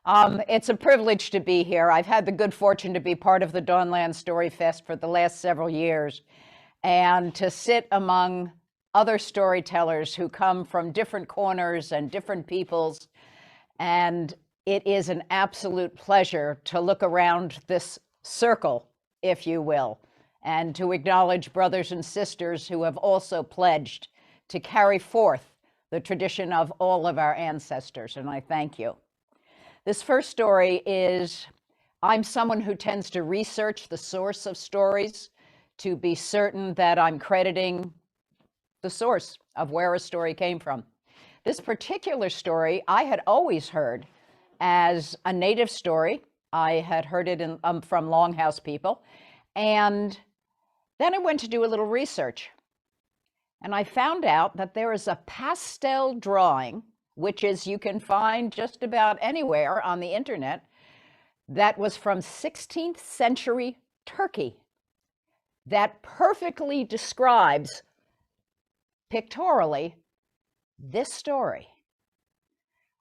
It's a privilege to be here. I've had the good fortune to be part of the Dawnland StoryFest for the last several years, and to sit among other storytellers who come from different corners and different peoples. And it is an absolute pleasure to look around this circle, if you will, and to acknowledge brothers and sisters who have also pledged to carry forth the tradition of all of our ancestors, and I thank you. This first story is, I'm someone who tends to research the source of stories to be certain that I'm crediting the source of where a story came from. This particular story I had always heard as a native story. I had heard it from Longhouse People, and then I went to do a little research, and I found out that there is a pastel drawing, which is you can find just about anywhere on the internet, that was from 16th century Turkey, that perfectly describes pictorially this story.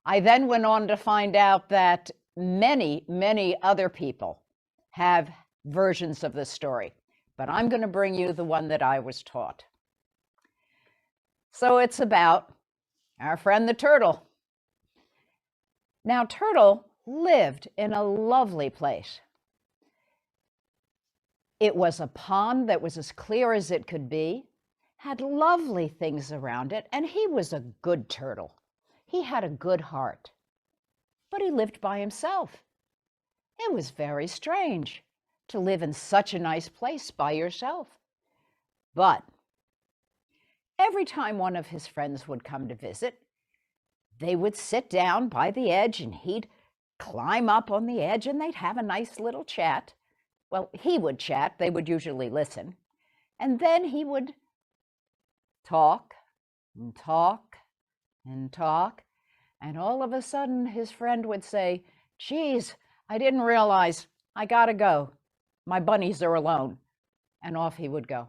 I then went on to find out that many, many other people have versions of this story, but I'm going to bring you the one that I was taught. So it's about our friend the turtle. Now, Turtle lived in a lovely place. It was a pond that was as clear as it could be, had lovely things around it, and he was a good turtle. He had a good heart, but he lived by himself. It was very strange to live in such a nice place by yourself. But every time one of his friends would come to visit, they would sit down by the edge and he'd climb up on the edge and they'd have a nice little chat. Well, he would chat, they would usually listen. And then he would talk and talk and talk. And all of a sudden his friend would say, "Geez, I didn't realize, I gotta go. My bunnies are alone." And off he would go.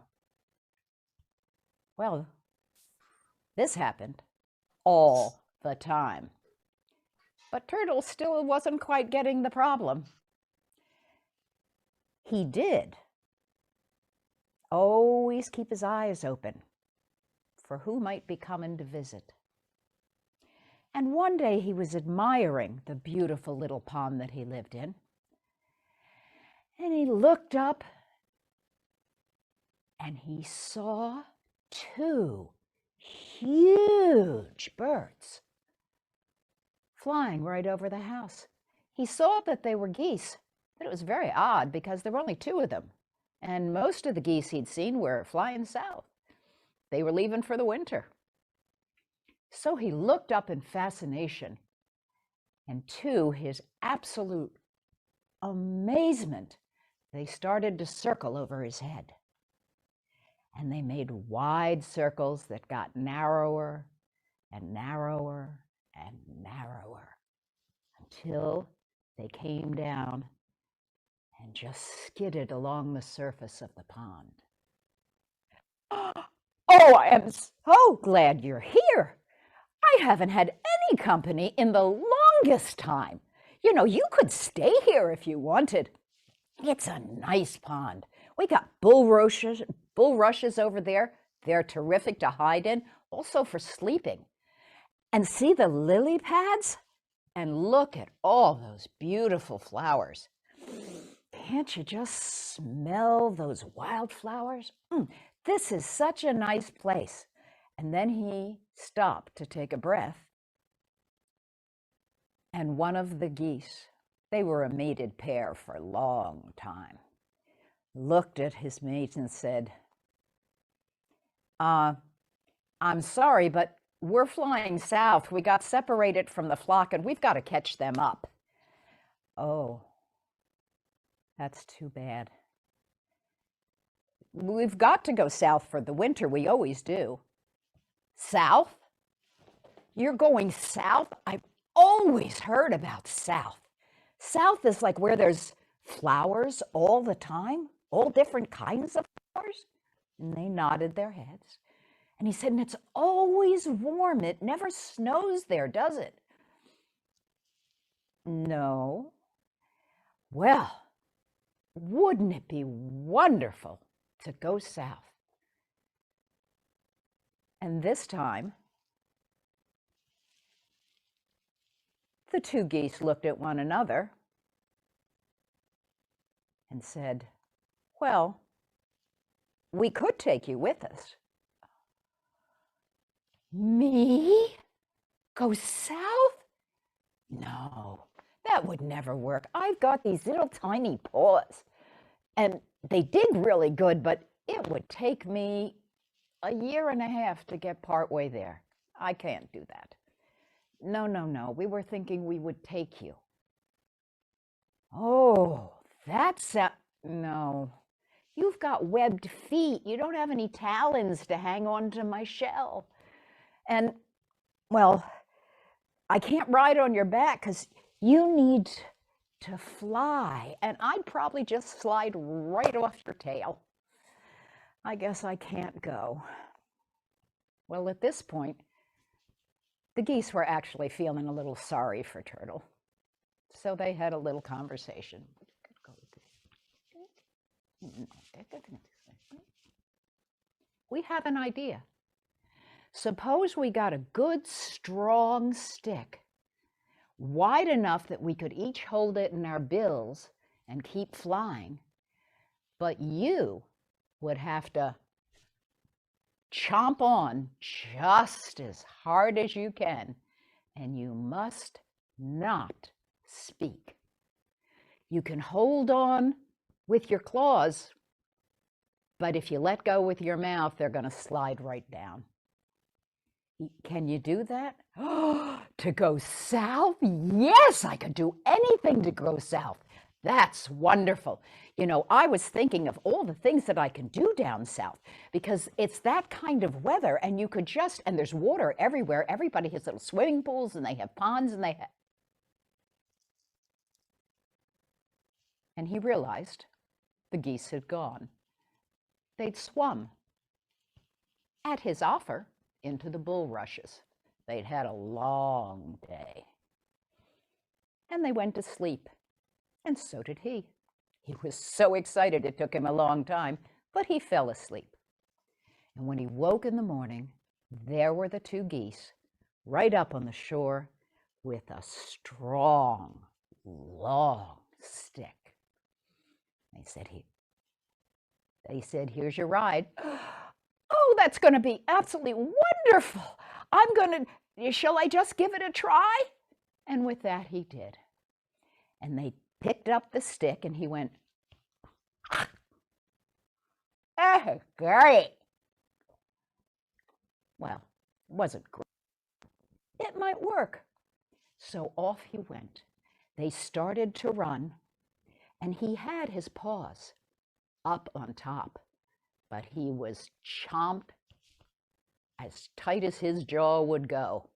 Well, this happened all the time. But Turtle still wasn't quite getting the problem. He did always keep his eyes open for who might be coming to visit. And one day he was admiring the beautiful little pond that he lived in. And he looked up and he saw two huge birds flying right over the house. He saw that they were geese, but it was very odd because there were only two of them. And most of the geese he'd seen were flying south. They were leaving for the winter. So he looked up in fascination, and to his absolute amazement, they started to circle over his head. And they made wide circles that got narrower and narrower and narrower until they came down and just skidded along the surface of the pond. "Oh, I am so glad you're here. I haven't had any company in the longest time. You know, you could stay here if you wanted. It's a nice pond. We got bulrushes over there. They're terrific to hide in, also for sleeping. And see the lily pads? And look at all those beautiful flowers. Can't you just smell those wildflowers? This is such a nice place." And then he stopped to take a breath. And one of the geese, they were a mated pair for a long time, looked at his mate and said, "I'm sorry, but we're flying south. We got separated from the flock and we've got to catch them up." "Oh, that's too bad. We've got to go south for the winter. We always do." "South? You're going south? I've always heard about south. South is like where there's flowers all the time, all different kinds of flowers." And they nodded their heads. And he said, "And it's always warm. It never snows there, does it?" No. Well, wouldn't it be wonderful to go south? And this time, the two geese looked at one another and said, well, we could take you with us. Me? Go south? No, that would never work. I've got these little tiny paws, and they dig really good, but it would take me a year and a half to get partway there. I can't do that. No, we were thinking we would take you. Oh, no. You've got webbed feet. You don't have any talons to hang on to my shell. And, well, I can't ride on your back because you need to fly, and I'd probably just slide right off your tail. I guess I can't go. Well, at this point, the geese were actually feeling a little sorry for Turtle. So they had a little conversation. We have an idea. Suppose we got a good, strong stick, wide enough that we could each hold it in our bills and keep flying, but you would have to chomp on just as hard as you can, and you must not speak. You can hold on with your claws, but if you let go with your mouth, they're going to slide right down. Can you do that? To go south? Yes, I could do anything to go south. That's wonderful. You know, I was thinking of all the things that I can do down south because it's that kind of weather, and you could just, and there's water everywhere. Everybody has little swimming pools, and they have ponds, and they have. And he realized the geese had gone. They'd swum at his offer into the bulrushes. They'd had a long day. And they went to sleep, and so did he. He was so excited it took him a long time, but he fell asleep. And when he woke in the morning, there were the two geese right up on the shore with a strong, long stick. They said, here's your ride. Oh, that's going to be absolutely wonderful. Shall I just give it a try? And with that, he did. And they picked up the stick, and he went, oh, great. Well, it wasn't great. It might work. So off he went. They started to run, and he had his paws up on top, but he was chomped as tight as his jaw would go.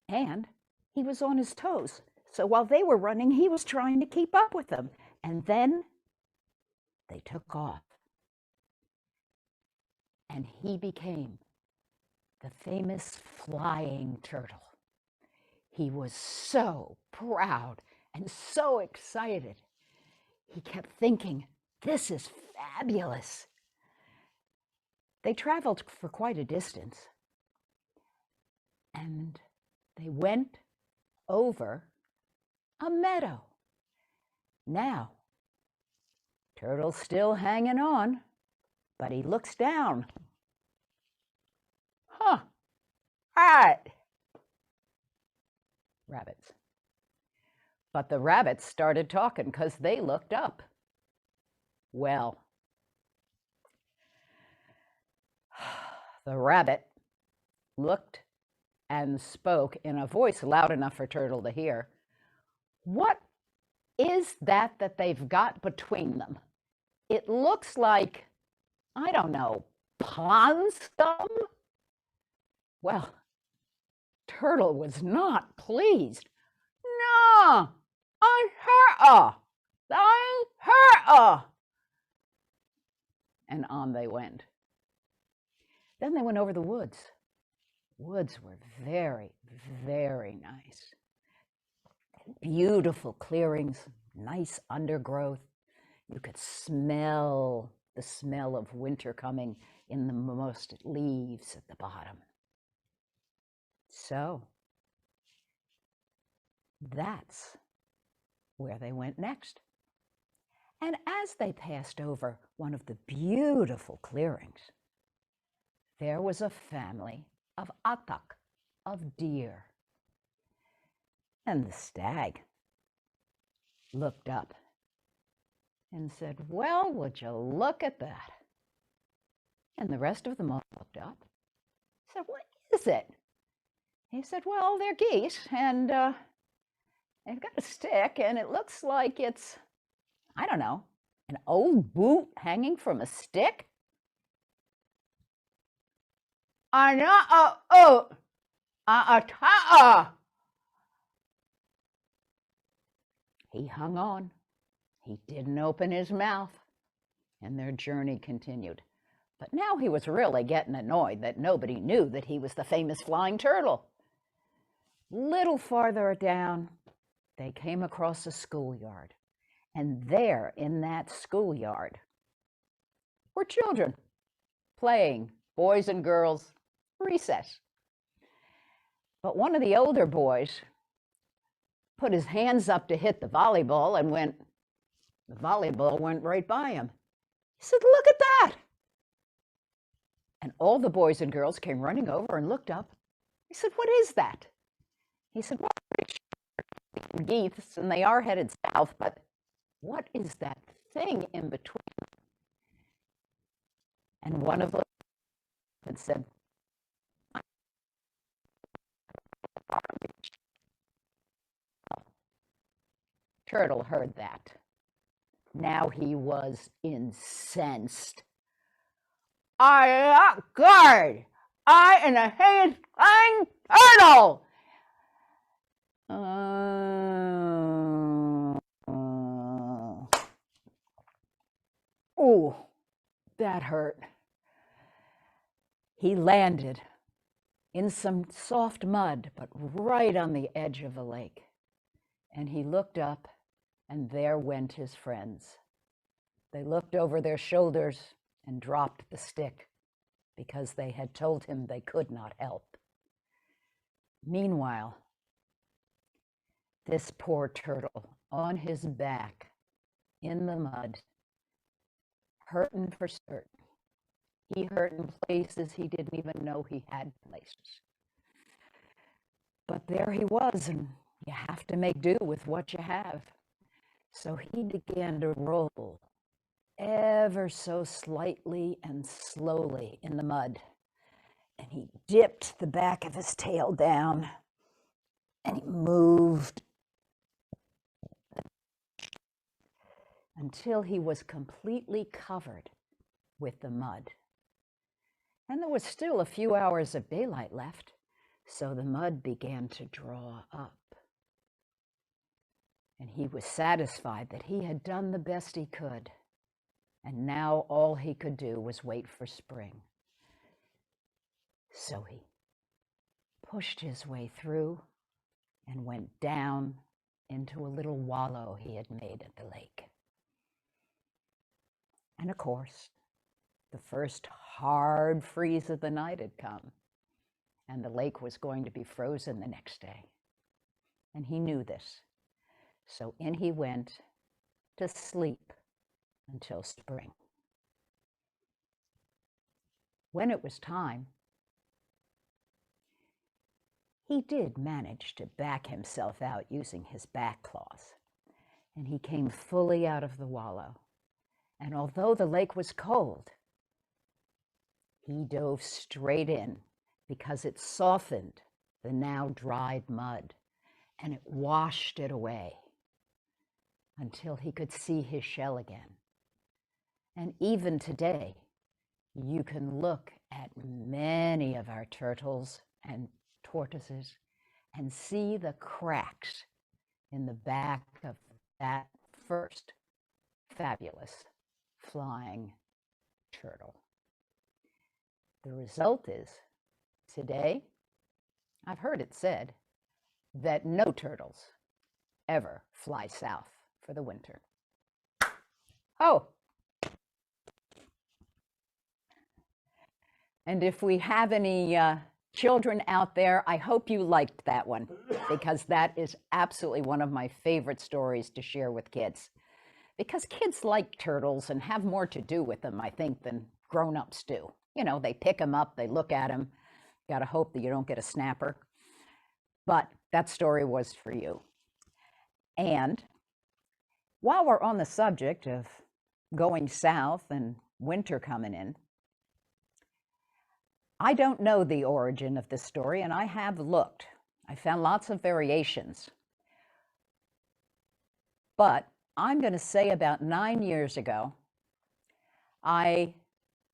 And he was on his toes. So while they were running, he was trying to keep up with them. And then they took off. And he became the famous flying turtle. He was so proud and so excited. He kept thinking, this is fabulous. They traveled for quite a distance, and they went over a meadow. Now, Turtle's still hanging on, but he looks down. Huh, right. Rabbits. But the rabbits started talking because they looked up. Well, the rabbit looked and spoke in a voice loud enough for Turtle to hear. What is that they've got between them? It looks like, I don't know, pond scum? Well, Turtle was not pleased. No, I hurt her. And on they went. Then they went over the woods. Woods were very, very nice. beautiful clearings, nice undergrowth. You could smell the smell of winter coming in the most leaves at the bottom. So that's where they went next. And as they passed over one of the beautiful clearings, there was a family of atak, of deer. And the stag looked up and said, "Well, would you look at that?" And the rest of them all looked up. Said, "What is it?" He said, "Well, they're geese, and they've got a stick, and it looks like it's, I don't know, an old boot hanging from a stick." He hung on. He didn't open his mouth, and their journey continued. But now he was really getting annoyed that nobody knew that he was the famous flying turtle. Little farther down, they came across a schoolyard, and there in that schoolyard were children playing, boys and girls, recess. But one of the older boys put his hands up to hit the volleyball, and the volleyball went right by him. He said, "Look at that." And all the boys and girls came running over and looked up. He said, "What is that?" He said, "Well, geese, and they are headed south, but what is that thing in between?" And one of them said, Turtle heard that. Now he was incensed. "I guard! I am a flying turtle!" Oh, that hurt. He landed in some soft mud, but right on the edge of the lake. And he looked up, and there went his friends. They looked over their shoulders and dropped the stick because they had told him they could not help. Meanwhile, this poor turtle on his back in the mud, hurting for certain. He hurt in places he didn't even know he had places. But there he was, and you have to make do with what you have. So he began to roll ever so slightly and slowly in the mud. And he dipped the back of his tail down, and he moved until he was completely covered with the mud. And there was still a few hours of daylight left, so the mud began to draw up. And he was satisfied that he had done the best he could, and now all he could do was wait for spring. So he pushed his way through and went down into a little wallow he had made at the lake. And of course, the first hard freeze of the night had come, and the lake was going to be frozen the next day. And he knew this. So in he went to sleep until spring. When it was time, he did manage to back himself out using his back claws, and he came fully out of the wallow. And although the lake was cold, he dove straight in because it softened the now dried mud, and it washed it away until he could see his shell again. And even today, you can look at many of our turtles and tortoises and see the cracks in the back of that first fabulous flying turtle. The result is, today, I've heard it said that no turtles ever fly south for the winter. Oh, and if we have any children out there, I hope you liked that one, because that is absolutely one of my favorite stories to share with kids. Because kids like turtles and have more to do with them, I think, than grown-ups do. You know, they pick them up, they look at them. You got to hope that you don't get a snapper. But that story was for you. And while we're on the subject of going south and winter coming in, I don't know the origin of this story, and I have looked. I found lots of variations. But I'm going to say about 9 years ago, I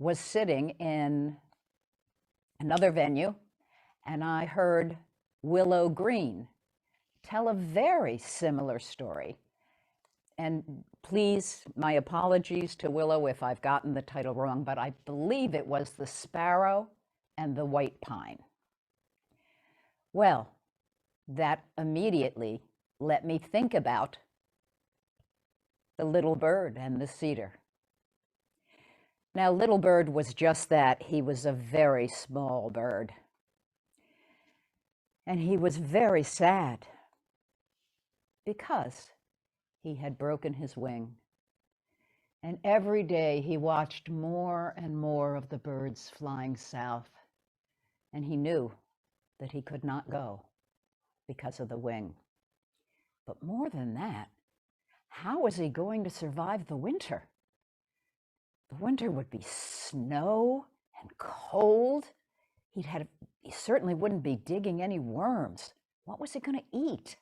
was sitting in another venue, and I heard Willow Green tell a very similar story. And please, my apologies to Willow if I've gotten the title wrong, but I believe it was The Sparrow and the White Pine. Well, that immediately let me think about the little bird and the cedar. Now, little bird was just that. He was a very small bird. And he was very sad because he had broken his wing. And every day he watched more and more of the birds flying south. And he knew that he could not go because of the wing. But more than that, how was he going to survive the winter? The winter would be snow and cold. He certainly wouldn't be digging any worms. What was he going to eat?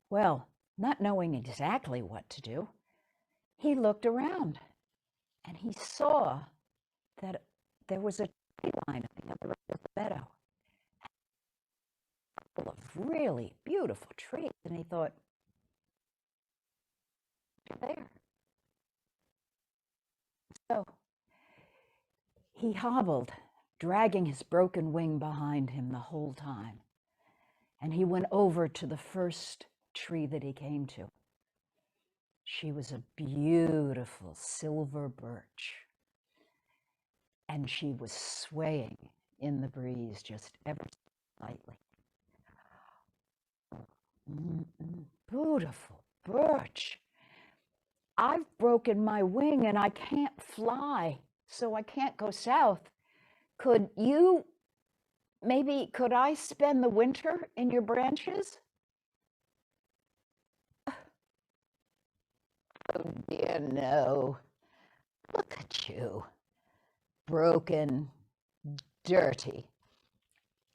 Well, not knowing exactly what to do, he looked around and he saw that there was a tree line at the other end of the meadow, full of really beautiful trees, and he thought, there. So he hobbled, dragging his broken wing behind him the whole time. And he went over to the first tree that he came to. She was a beautiful silver birch. And she was swaying in the breeze just ever so slightly. Beautiful birch. I've broken my wing and I can't fly, so I can't go south. Could I spend the winter in your branches? Oh dear, no. Look at you. Broken, dirty.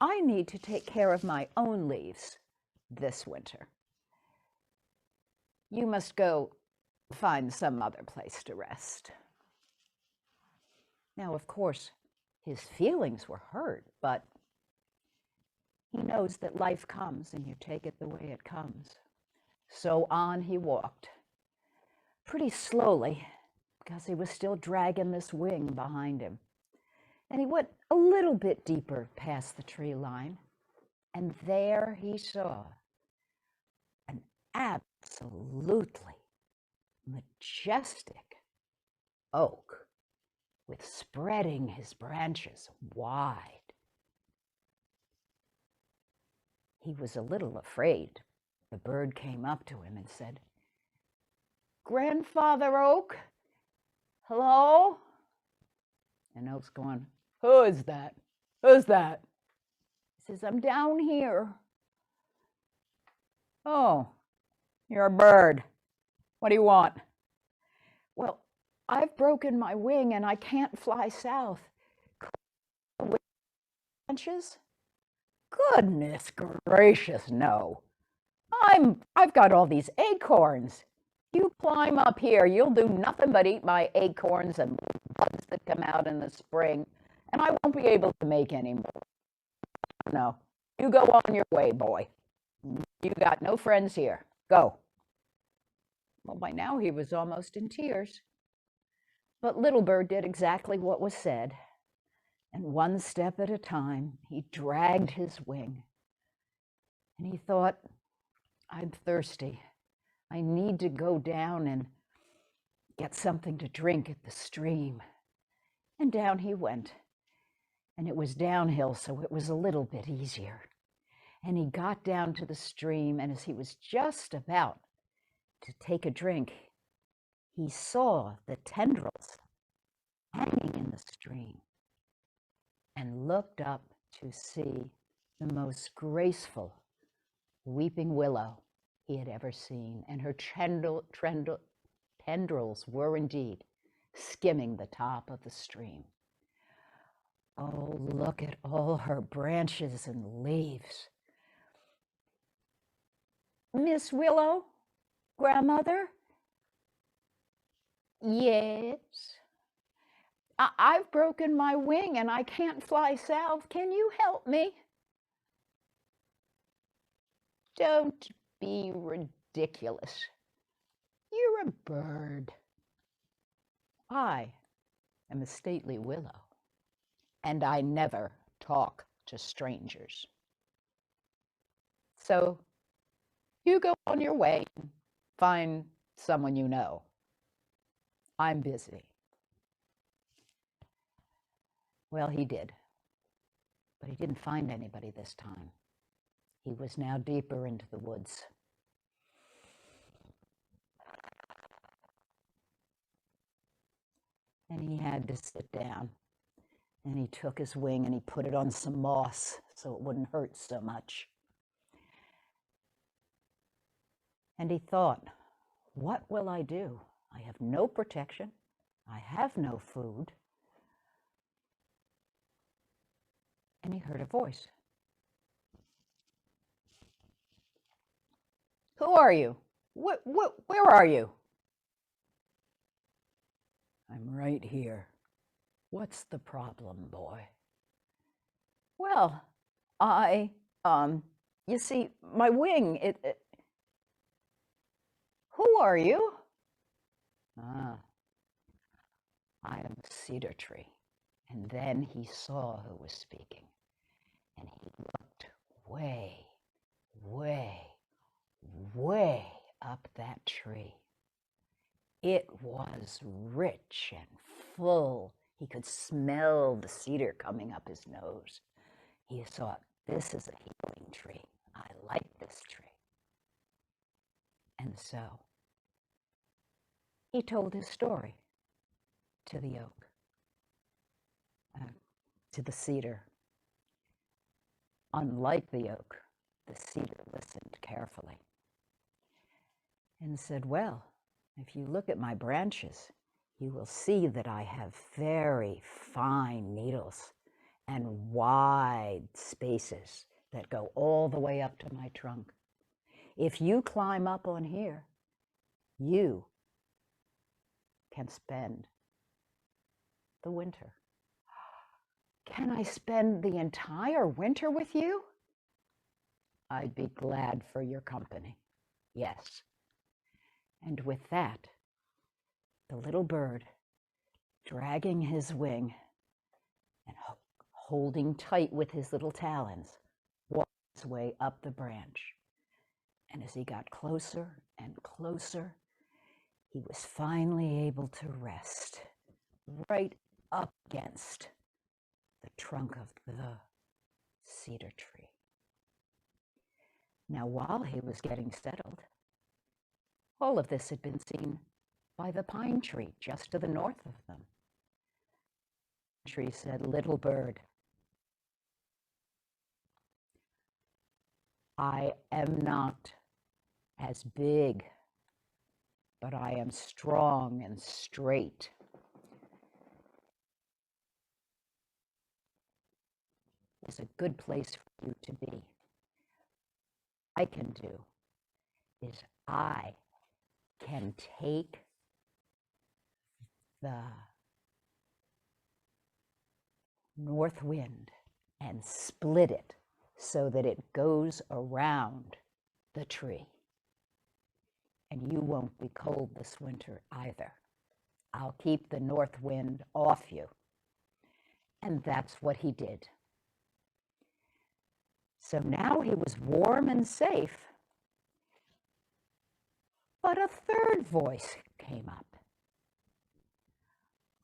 I need to take care of my own leaves this winter. You must go find some other place to rest. Now, of course, his feelings were hurt, but he knows that life comes and you take it the way it comes. So on he walked, pretty slowly, because he was still dragging this wing behind him. And he went a little bit deeper past the tree line, and there he saw an absolutely majestic oak with spreading his branches wide. He was a little afraid. The bird came up to him and said, "Grandfather Oak, hello?" And Oak's going, "Who is that? Who's that?" He says, "I'm down here." "Oh, you're a bird. What do you want?" "Well, I've broken my wing and I can't fly south." "Branches?" "Goodness gracious, no. I've got all these acorns. You climb up here, you'll do nothing but eat my acorns and bugs that come out in the spring, and I won't be able to make any more. No, you go on your way, boy. You got no friends here. Go." Well, by now he was almost in tears. But Little Bird did exactly what was said. And one step at a time, he dragged his wing. And he thought, I'm thirsty. I need to go down and get something to drink at the stream. And down he went. And it was downhill, so it was a little bit easier. And he got down to the stream, and as he was just about to take a drink, he saw the tendrils hanging in the stream and looked up to see the most graceful weeping willow he had ever seen. And her tendrils were indeed skimming the top of the stream. Oh, look at all her branches and leaves. Miss Willow, grandmother? Yes. I've broken my wing and I can't fly south. Can you help me? Don't be ridiculous. You're a bird. I am a stately willow, and I never talk to strangers. So you go on your way and find someone you know. I'm busy. Well, he did, but he didn't find anybody this time. He was now deeper into the woods. And he had to sit down, and he took his wing and he put it on some moss so it wouldn't hurt so much. And he thought, what will I do? I have no protection. I have no food. And he heard a voice. Who are you? Where are you? I'm right here. What's the problem, boy? Well, you see, my wing, Who are you? Ah, I am a cedar tree. And then he saw who was speaking. And he looked way, way, way up that tree. It was rich and full. He could smell the cedar coming up his nose. He thought, this is a healing tree. I like this tree. And so he told his story to the oak, to the cedar. Unlike the oak, the cedar listened carefully and said, well, if you look at my branches, you will see that I have very fine needles and wide spaces that go all the way up to my trunk. If you climb up on here, you can spend the winter. Can I spend the entire winter with you? I'd be glad for your company. Yes. And with that, the little bird, dragging his wing and holding tight with his little talons, walked his way up the branch. And as he got closer and closer, he was finally able to rest right up against the trunk of the cedar tree. Now, while he was getting settled, all of this had been seen by the pine tree just to the north of them. The tree said, little bird, I am not as big, but I am strong and straight. It's a good place for you to be. I can do is I can take the north wind and split it so that it goes around the tree. And you won't be cold this winter either. I'll keep the north wind off you. And that's what he did. So now he was warm and safe, But a third voice came up.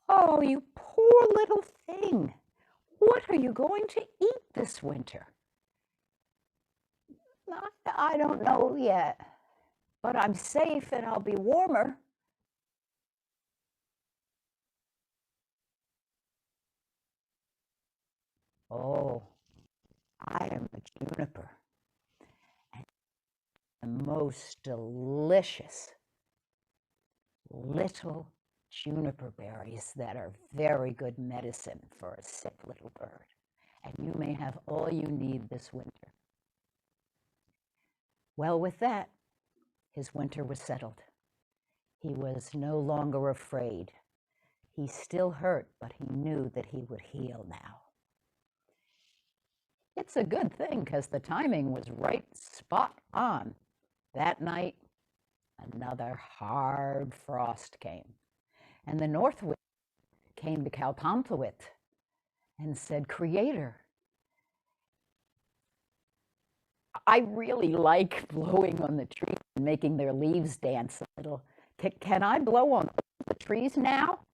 "Oh, you poor little thing. What are you going to eat this winter?" "I don't know yet, but I'm safe and I'll be warmer." "Oh, I am a juniper, and the most delicious little juniper berries that are very good medicine for a sick little bird, and you may have all you need this winter." Well, with that, his winter was settled. He was no longer afraid. He still hurt, but he knew that he would heal now. It's a good thing because the timing was right spot on. That night, another hard frost came, and the north wind came to Kaukôntuah and said, "Creator, I really like blowing on the trees and making their leaves dance a little. Can I blow on the trees now?"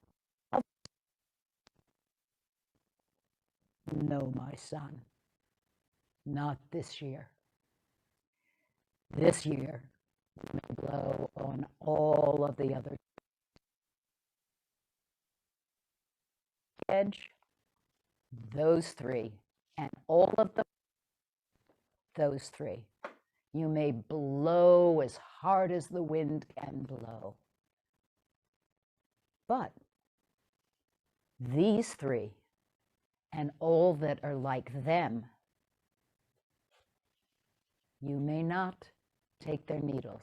"No, my son, not this year. This year, you may blow on all of the other edge, those three, and all of those three. You may blow as hard as the wind can blow. But these three and all that are like them, you may not take their needles.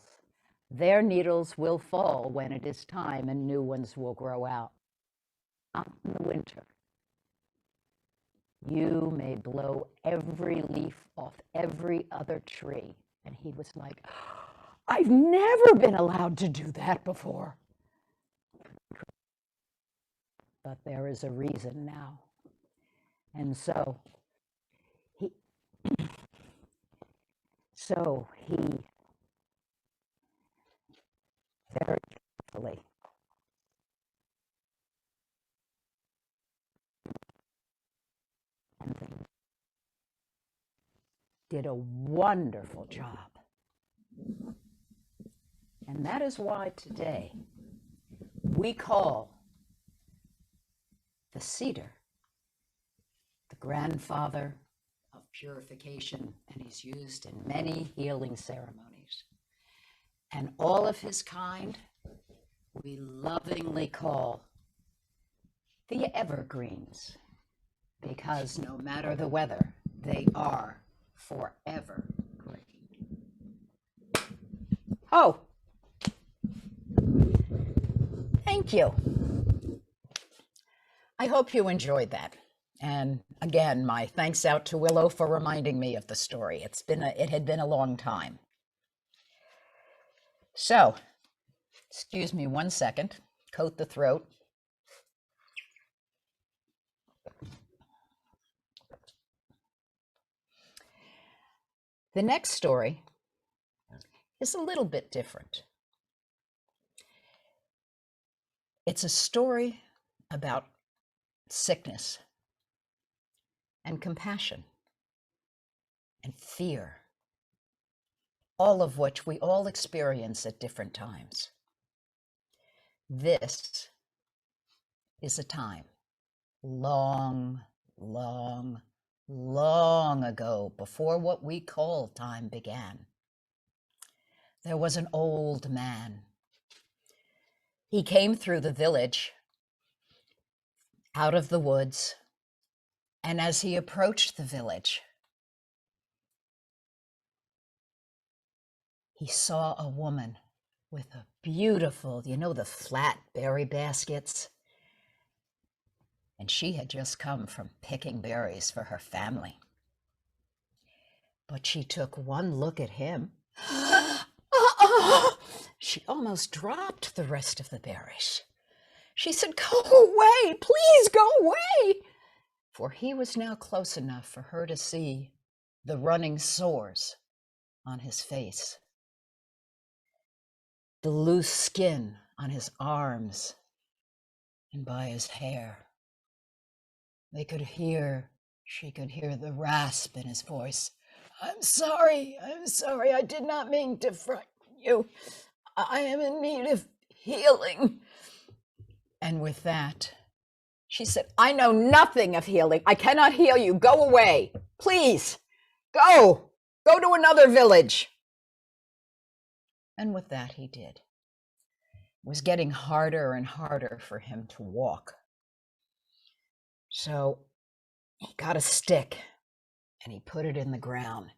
Their needles will fall when it is time and new ones will grow out. Not in the winter. You may blow every leaf off every other tree." And he was like, "I've never been allowed to do that before." But there is a reason now. And so he very carefully did a wonderful job. And that is why today we call the cedar the grandfather of purification, and he's used in many healing ceremonies. And all of his kind we lovingly call the evergreens, because no matter the weather, they are forever green. Oh, thank you. I hope you enjoyed that. And again, my thanks out to Willow for reminding me of the story. It had been a long time. So, excuse me 1 second, coat the throat. The next story is a little bit different. It's a story about sickness and compassion and fear, all of which we all experience at different times. This is a time long, long, long ago, before what we call time began. There was an old man. He came through the village, out of the woods, and as he approached the village, he saw a woman with a beautiful, the flat berry baskets, and she had just come from picking berries for her family. But she took one look at him. She almost dropped the rest of the berries. She said, "Go away, please go away." For he was now close enough for her to see the running sores on his face. the loose skin on his arms and by his hair. She could hear the rasp in his voice. I'm sorry, I did not mean to frighten you. I am in need of healing. And with that, she said, I know nothing of healing. I cannot heal you. Go away. Please, go. Go to another village. And with that, he did. It was getting harder and harder for him to walk. So he got a stick and he put it in the ground,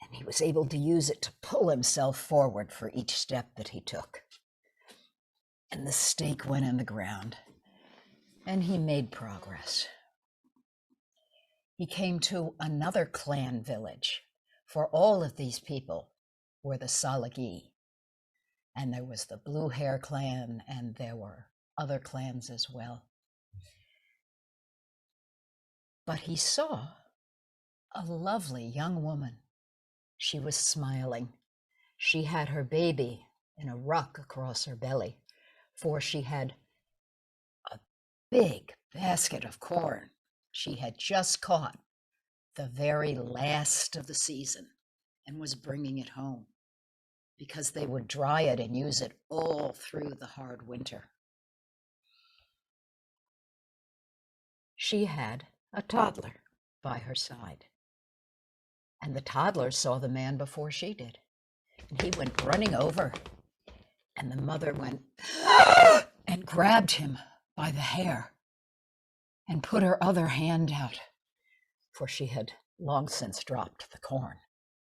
and he was able to use it to pull himself forward for each step that he took. And the stake went in the ground, and he made progress. He came to another clan village, for all of these people were the Salagi. And there was the Blue Hair clan, and there were other clans as well. But he saw a lovely young woman. She was smiling. She had her baby in a ruck across her belly, for she had a big basket of corn. She had just caught the very last of the season and was bringing it home because they would dry it and use it all through the hard winter. She had a toddler by her side, and the toddler saw the man before she did. And he went running over, and the mother went and grabbed him by the hair and put her other hand out, for she had long since dropped the corn,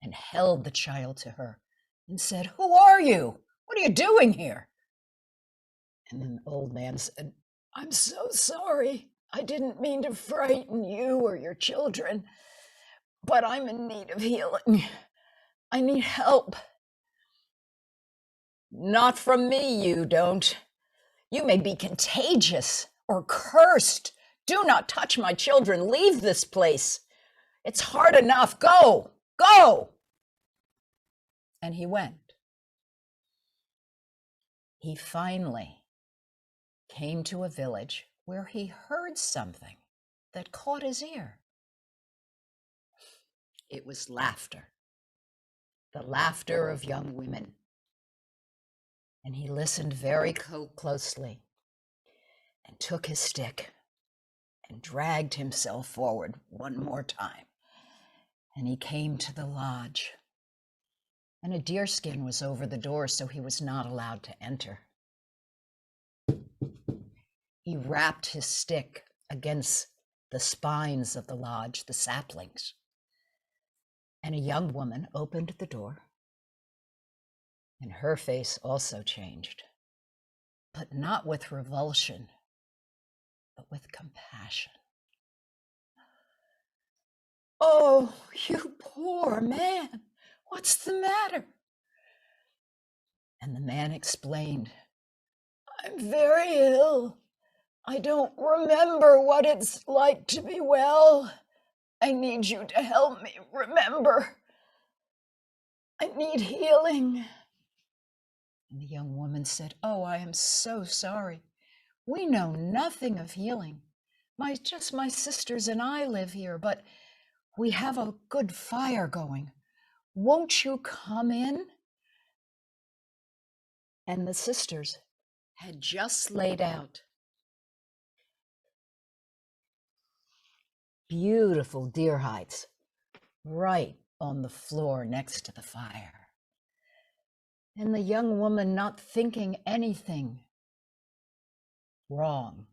and held the child to her and said, Who are you? What are you doing here? And then the old man said, I'm so sorry. I didn't mean to frighten you or your children, but I'm in need of healing. I need help. Not from me, you don't. You may be contagious or cursed. Do not touch my children. Leave this place. It's hard enough. Go, go. And he went. He finally came to a village where he heard something that caught his ear. It was laughter, the laughter of young women. And he listened very closely and took his stick and dragged himself forward one more time. And he came to the lodge. And a deerskin was over the door, so he was not allowed to enter. He rapped his stick against the spines of the lodge, the saplings. And a young woman opened the door, and her face also changed, but not with revulsion, but with compassion. Oh, you poor man, what's the matter? And the man explained, I'm very ill. I don't remember what it's like to be well. I need you to help me remember. I need healing. And the young woman said, Oh, I am so sorry. We know nothing of healing. Just my sisters and I live here, but we have a good fire going. Won't you come in? And the sisters had just laid out beautiful deer hides right on the floor next to the fire. And the young woman, not thinking anything wrong,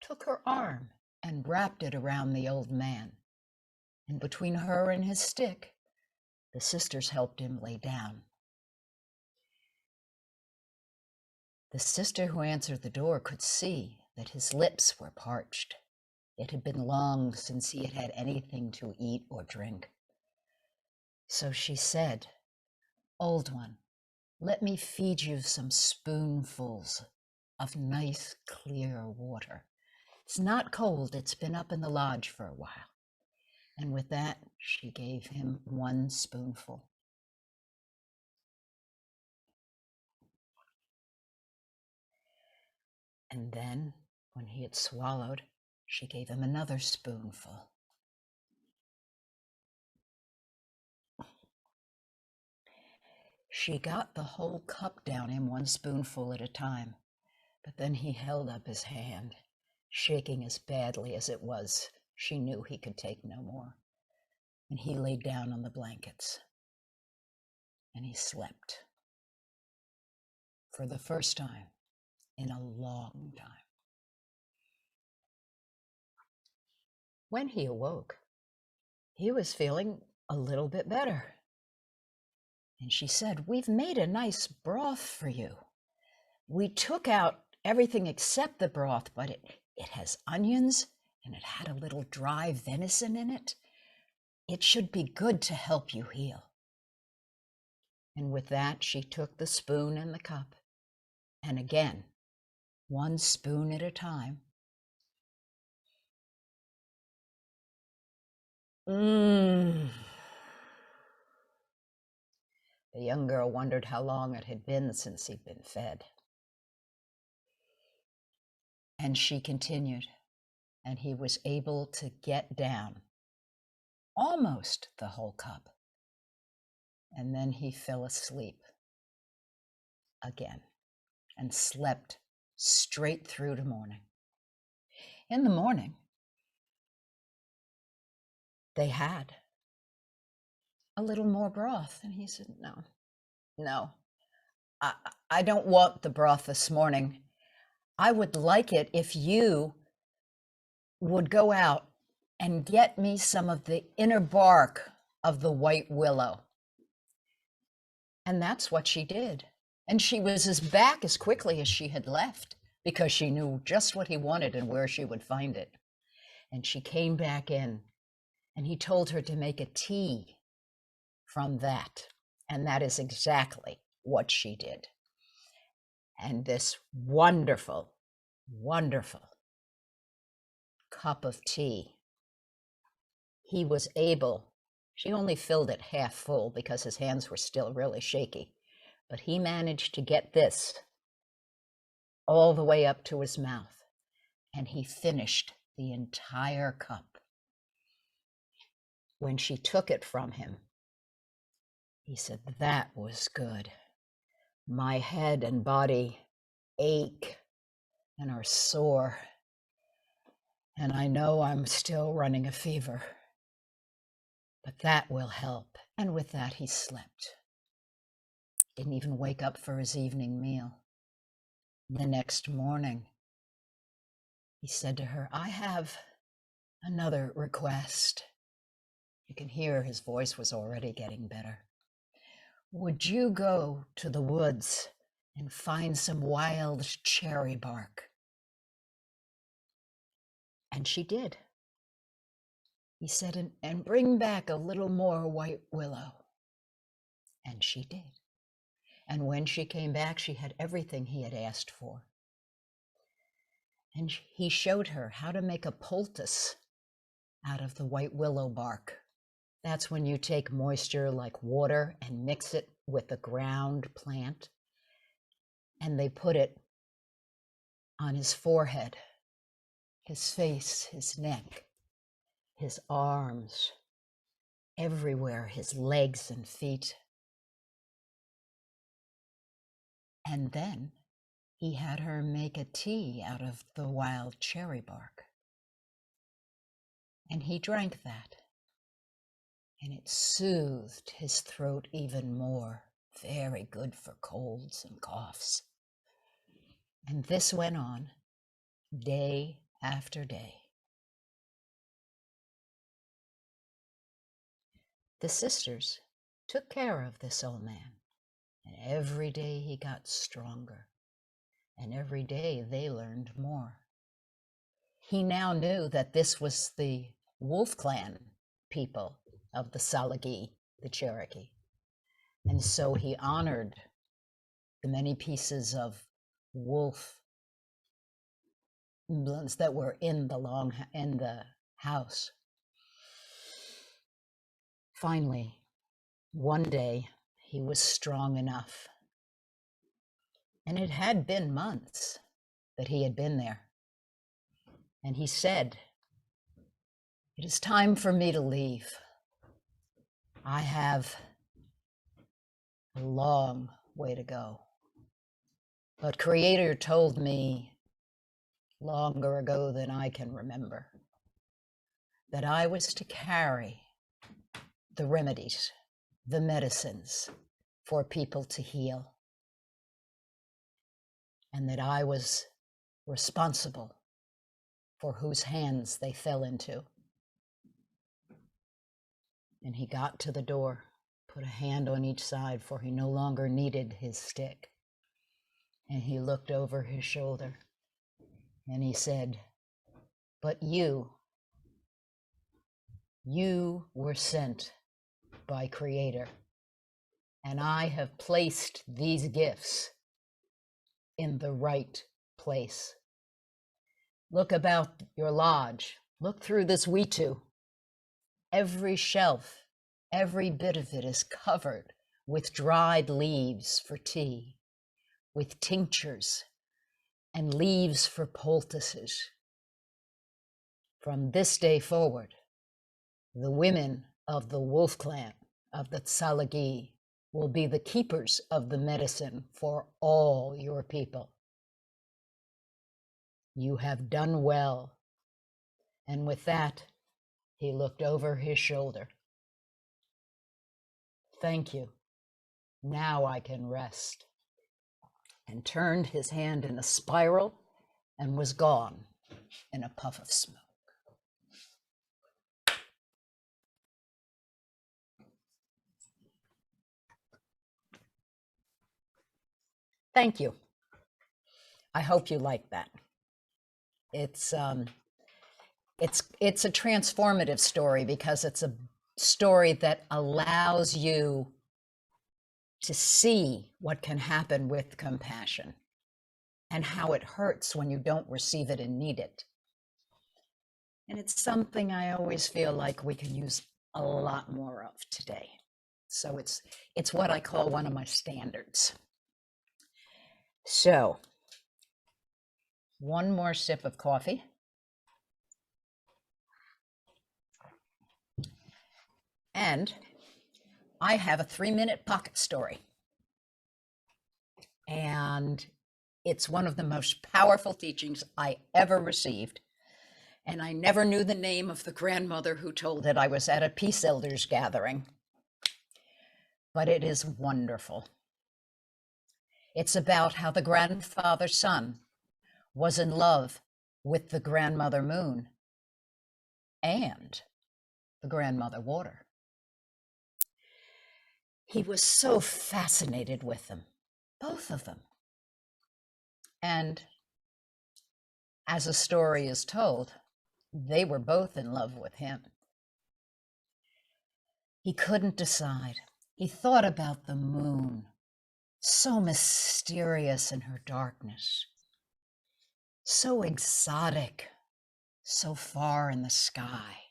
took her arm and wrapped it around the old man. And between her and his stick, the sisters helped him lay down. The sister who answered the door could see that his lips were parched. It had been long since he had had anything to eat or drink. So she said, Old one, let me feed you some spoonfuls of nice, clear water. It's not cold, it's been up in the lodge for a while. And with that, she gave him one spoonful. And then, when he had swallowed, she gave him another spoonful. She got the whole cup down in one spoonful at a time, but then he held up his hand, shaking as badly as it was. She knew he could take no more, and he lay down on the blankets, and he slept for the first time in a long time. When he awoke, he was feeling a little bit better. And she said, "We've made a nice broth for you. We took out everything except the broth, but it has onions and it had a little dry venison in it. It should be good to help you heal." And with that, she took the spoon and the cup, and again, one spoon at a time. The young girl wondered how long it had been since he'd been fed. And she continued, and he was able to get down almost the whole cup. And then he fell asleep again and slept straight through to morning. In the morning, they had a little more broth. And he said, no, I don't want the broth this morning. I would like it if you would go out and get me some of the inner bark of the white willow. And that's what she did. And she was back as quickly as she had left, because she knew just what he wanted and where she would find it. And she came back in, and he told her to make a tea from that. And that is exactly what she did. And this wonderful, wonderful cup of tea, he was able, she only filled it half full because his hands were still really shaky, but he managed to get this all the way up to his mouth, and he finished the entire cup. When she took it from him, he said, "That was good. My head and body ache and are sore, and I know I'm still running a fever, but that will help." And with that, he slept. Didn't even wake up for his evening meal. The next morning, he said to her, "I have another request." You can hear his voice was already getting better. "Would you go to the woods and find some wild cherry bark?" And she did. He said, and bring back a little more white willow. And she did. And when she came back, she had everything he had asked for. And he showed her how to make a poultice out of the white willow bark. That's when you take moisture like water and mix it with the ground plant. And they put it on his forehead, his face, his neck, his arms, everywhere, his legs and feet. And then he had her make a tea out of the wild cherry bark. And he drank that. And it soothed his throat even more. Very good for colds and coughs. And this went on day after day. The sisters took care of this old man, and every day he got stronger, and every day they learned more. He now knew that this was the Wolf Clan people of the Salagi, the Cherokee, and so he honored the many pieces of wolf emblems that were in the house. Finally, one day, he was strong enough, and it had been months, that he had been there. And he said, "It is time for me to leave. I have a long way to go. But Creator told me longer ago than I can remember that I was to carry the remedies, the medicines for people to heal, and that I was responsible for whose hands they fell into." And he got to the door, put a hand on each side, for he no longer needed his stick. And he looked over his shoulder and he said, "But you were sent by Creator, and I have placed these gifts in the right place. Look about your lodge. Look through this wetu. Every shelf, every bit of it is covered with dried leaves for tea, with tinctures and leaves for poultices. From this day forward, the women of the Wolf Clan of the Tsalagi will be the keepers of the medicine for all your people. You have done well." And with that, he looked over his shoulder. "Thank you. Now I can rest." And turned his hand in a spiral and was gone in a puff of smoke. Thank you. I hope you like that. It's a transformative story because it's a story that allows you to see what can happen with compassion and how it hurts when you don't receive it and need it. And it's something I always feel like we can use a lot more of today. So it's what I call one of my standards. So, one more sip of coffee. And I have a 3-minute pocket story. And it's one of the most powerful teachings I ever received. And I never knew the name of the grandmother who told it. I was at a Peace Elders gathering. But it is wonderful. It's about how the grandfather sun was in love with the grandmother moon and the grandmother water. He was so fascinated with them, both of them. And as the story is told, they were both in love with him. He couldn't decide. He thought about the moon, so mysterious in her darkness, so exotic, so far in the sky.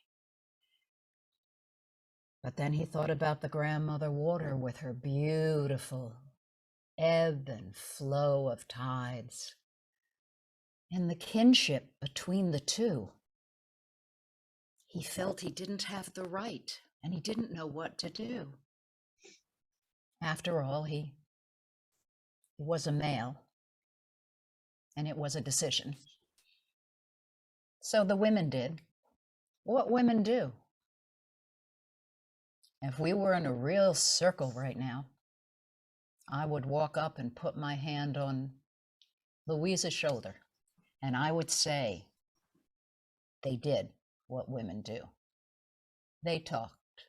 But then he thought about the grandmother water with her beautiful ebb and flow of tides and the kinship between the two. He felt he didn't have the right and he didn't know what to do. After all, he was a male and it was a decision. So the women did what women do. If we were in a real circle right now, I would walk up and put my hand on Louisa's shoulder, and I would say, they did what women do. They talked.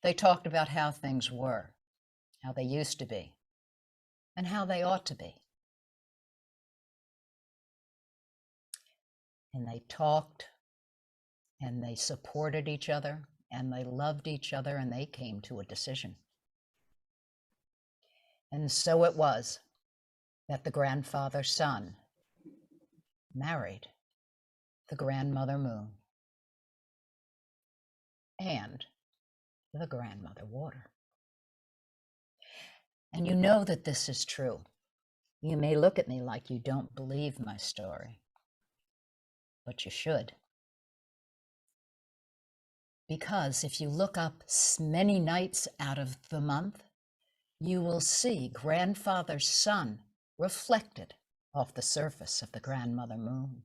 They talked about how things were, how they used to be, and how they ought to be. And they talked, and they supported each other, and they loved each other, and they came to a decision. And so it was that the grandfather sun married the grandmother moon and the grandmother water. And you know that this is true You may look at me like you don't believe my story, but you should. Because if you look up many nights out of the month, you will see grandfather's sun reflected off the surface of the grandmother moon.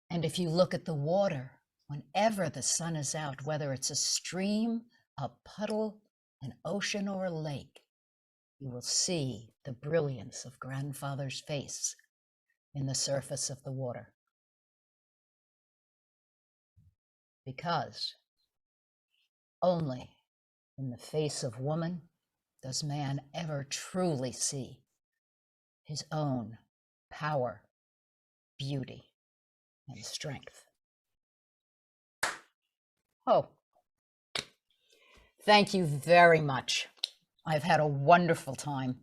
And if you look at the water, whenever the sun is out, whether it's a stream, a puddle, an ocean, or a lake, you will see the brilliance of grandfather's face in the surface of the water. Because only in the face of woman does man ever truly see his own power, beauty, and strength. Oh, thank you very much. I've had a wonderful time.